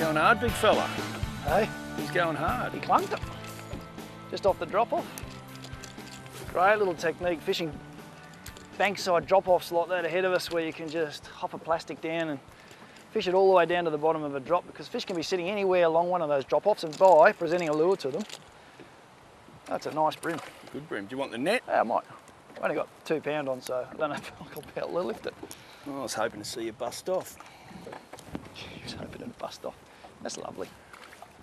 Going hard, big fella. Hey, He's going hard. he clunked it. Just off the drop-off. Great little technique, fishing bankside drop-offs like that ahead of us where you can just hop a plastic down and fish it all the way down to the bottom of a drop, because fish can be sitting anywhere along one of those drop-offs, and by presenting a lure to them, that's a nice bream. Good bream. Do you want the net? Yeah, I might. I've only got 2 pound on, so I don't know if I'll be able to lift it. Oh, I was hoping to see you bust off. He was hoping to bust off. That's lovely.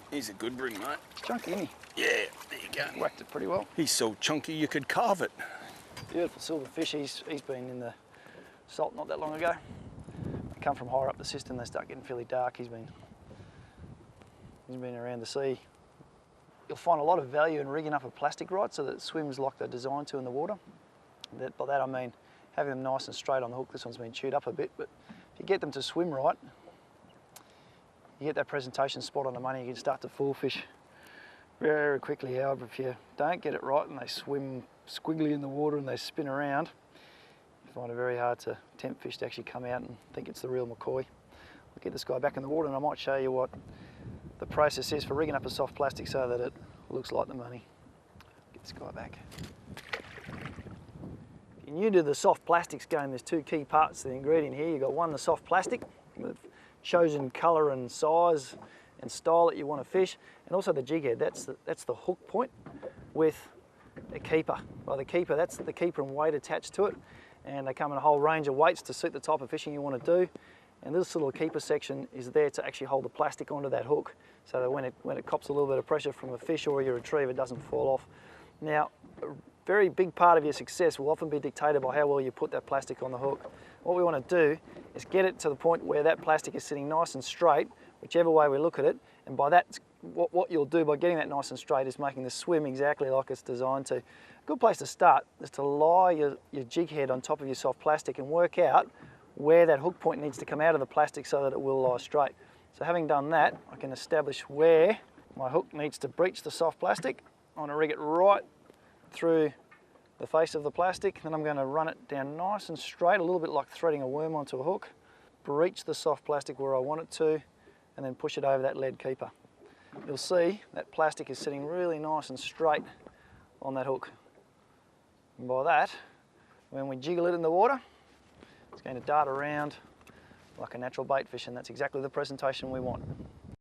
He's a good bream, mate. It's chunky, isn't he? Yeah, there you go. Whacked it pretty well. He's so chunky you could carve it. Beautiful silver fish. He's been in the salt not that long ago. They come from higher up the system. They start getting fairly dark. He's been around the sea. You'll find a lot of value in rigging up a plastic rod so that it swims like they're designed to in the water. By that I mean having them nice and straight on the hook. This one's been chewed up a bit, but if you get them to swim right, you get that presentation spot on the money. You can start to fool fish very quickly. However, if you don't get it right and they swim squiggly in the water and they spin around, you find it very hard to tempt fish to actually come out and think it's the real McCoy. We'll get this guy back in the water and I might show you what the process is for rigging up a soft plastic so that it looks like the money. Get this guy back. If you're new to the soft plastics game, there's 2 key parts to the ingredient here. You've got one, the soft plastic with chosen colour and size and style that you want to fish, and also the jig head. That's the hook point with a keeper. By the keeper, that's the keeper and weight attached to it, and they come in a whole range of weights to suit the type of fishing you want to do. And this little keeper section is there to actually hold the plastic onto that hook, so that when it cops a little bit of pressure from a fish or your retrieve, it doesn't fall off. Now, a very big part of your success will often be dictated by how well you put that plastic on the hook. What we want to do is get it to the point where that plastic is sitting nice and straight, whichever way we look at it, and by that, what you'll do by getting that nice and straight is making the swim exactly like it's designed to. A good place to start is to lie your jig head on top of your soft plastic and work out where that hook point needs to come out of the plastic so that it will lie straight. So having done that, I can establish where my hook needs to breach the soft plastic. I want to rig it right through the face of the plastic, then I'm going to run it down nice and straight, a little bit like threading a worm onto a hook, breach the soft plastic where I want it to, and then push it over that lead keeper. You'll see that plastic is sitting really nice and straight on that hook. And by that, when we jiggle it in the water, it's going to dart around like a natural bait fish, and that's exactly the presentation we want.